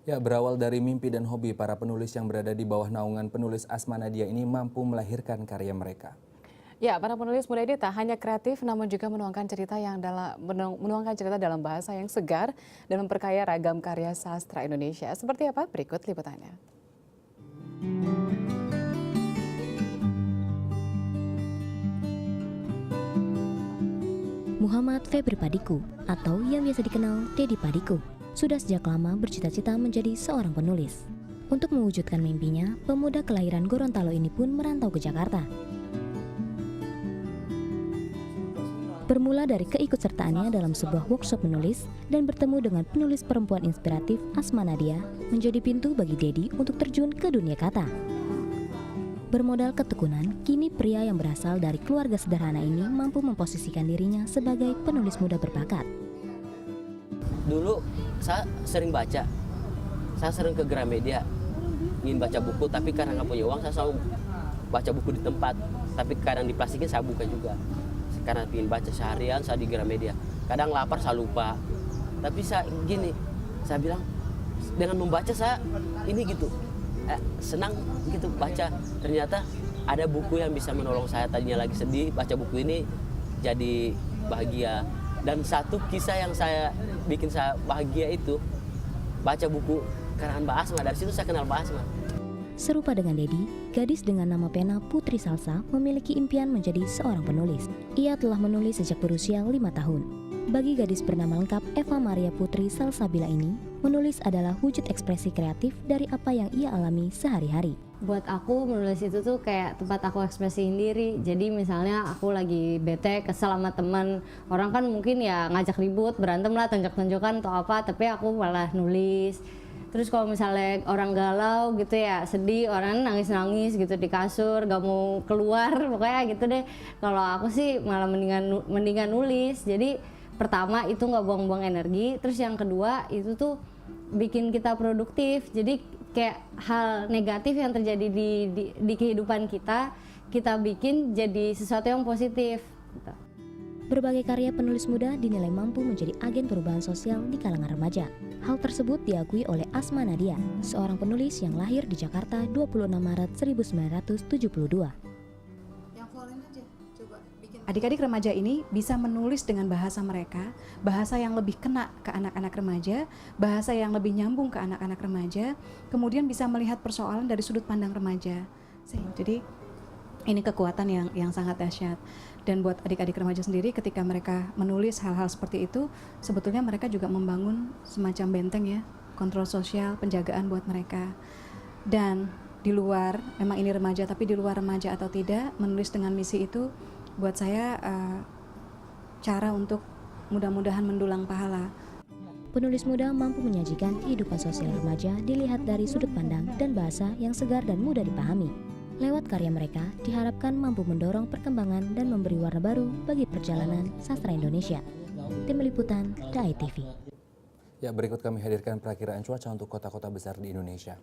Ya, berawal dari mimpi dan hobi, para penulis yang berada di bawah naungan penulis Asma Nadia ini mampu melahirkan karya mereka. Ya, para penulis muda ini tak hanya kreatif, namun juga menuangkan cerita dalam bahasa yang segar dan memperkaya ragam karya sastra Indonesia. Seperti apa? Berikut liputannya. Muhammad Febri Padiku, atau yang biasa dikenal Dedi Padiku, sudah sejak lama bercita-cita menjadi seorang penulis. Untuk mewujudkan mimpinya, pemuda kelahiran Gorontalo ini pun merantau ke Jakarta. Bermula dari keikutsertaannya dalam sebuah workshop menulis dan bertemu dengan penulis perempuan inspiratif Asma Nadia menjadi pintu bagi Dedi untuk terjun ke dunia kata. Bermodal ketekunan, kini pria yang berasal dari keluarga sederhana ini mampu memposisikan dirinya sebagai penulis muda berbakat. Dulu saya sering baca, saya sering ke Gramedia, ingin baca buku, tapi karena nggak punya uang saya selalu baca buku di tempat, tapi kadang diplastikin saya buka juga. Karena ingin baca seharian saya di Gramedia, kadang lapar saya lupa, tapi saya gini, saya bilang dengan membaca saya ini gitu, senang gitu baca. Ternyata ada buku yang bisa menolong saya, tadinya lagi sedih, baca buku ini jadi bahagia. Dan satu kisah yang bikin saya bahagia itu baca buku karangan Mbak Asma, dari situ saya kenal Mbak Asma. Serupa dengan Dedi, gadis dengan nama pena Putri Salsa memiliki impian menjadi seorang penulis. Ia telah menulis sejak berusia 5 tahun. Bagi gadis bernama lengkap Eva Maria Putri Salsabila ini, menulis adalah wujud ekspresi kreatif dari apa yang ia alami sehari-hari. Buat aku menulis itu tuh kayak tempat aku ekspresiin diri. Jadi misalnya aku lagi bete, kesel sama teman, orang kan mungkin ya ngajak ribut, berantem lah, tonjok-tonjokan atau apa, tapi aku malah nulis. Terus kalau misalnya orang galau gitu ya, sedih, orang nangis-nangis gitu di kasur, gak mau keluar, pokoknya gitu deh. Kalau aku sih malah mendingan nulis. Jadi pertama itu gak buang-buang energi, terus yang kedua itu tuh bikin kita produktif. Jadi kayak hal negatif yang terjadi di kehidupan kita bikin jadi sesuatu yang positif gitu. Berbagai karya penulis muda dinilai mampu menjadi agen perubahan sosial di kalangan remaja. Hal tersebut diakui oleh Asma Nadia, seorang penulis yang lahir di Jakarta 26 Maret 1972. Adik-adik remaja ini bisa menulis dengan bahasa mereka, bahasa yang lebih kena ke anak-anak remaja, bahasa yang lebih nyambung ke anak-anak remaja, kemudian bisa melihat persoalan dari sudut pandang remaja. Jadi ini kekuatan yang sangat dahsyat. Dan buat adik-adik remaja sendiri ketika mereka menulis hal-hal seperti itu, sebetulnya mereka juga membangun semacam benteng ya, kontrol sosial, penjagaan buat mereka. Dan di luar, memang ini remaja, tapi di luar remaja atau tidak, menulis dengan misi itu buat saya cara untuk mudah-mudahan mendulang pahala. Penulis muda mampu menyajikan kehidupan sosial remaja dilihat dari sudut pandang dan bahasa yang segar dan mudah dipahami. Lewat karya mereka, diharapkan mampu mendorong perkembangan dan memberi warna baru bagi perjalanan sastra Indonesia. Tim Liputan, DAI TV. Ya, berikut kami hadirkan perakiraan cuaca untuk kota-kota besar di Indonesia.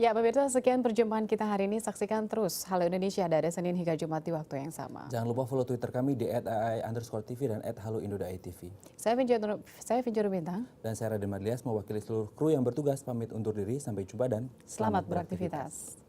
Ya, pemirsa, sekian perjumpaan kita hari ini. Saksikan terus Halo Indonesia dari Senin hingga Jumat di waktu yang sama. Jangan lupa follow Twitter kami di @ai_tv dan @haloindo.tv. Saya Vinci Bintang. Dan saya Raden Madlias mewakili seluruh kru yang bertugas pamit undur diri. Sampai jumpa dan Selamat beraktivitas.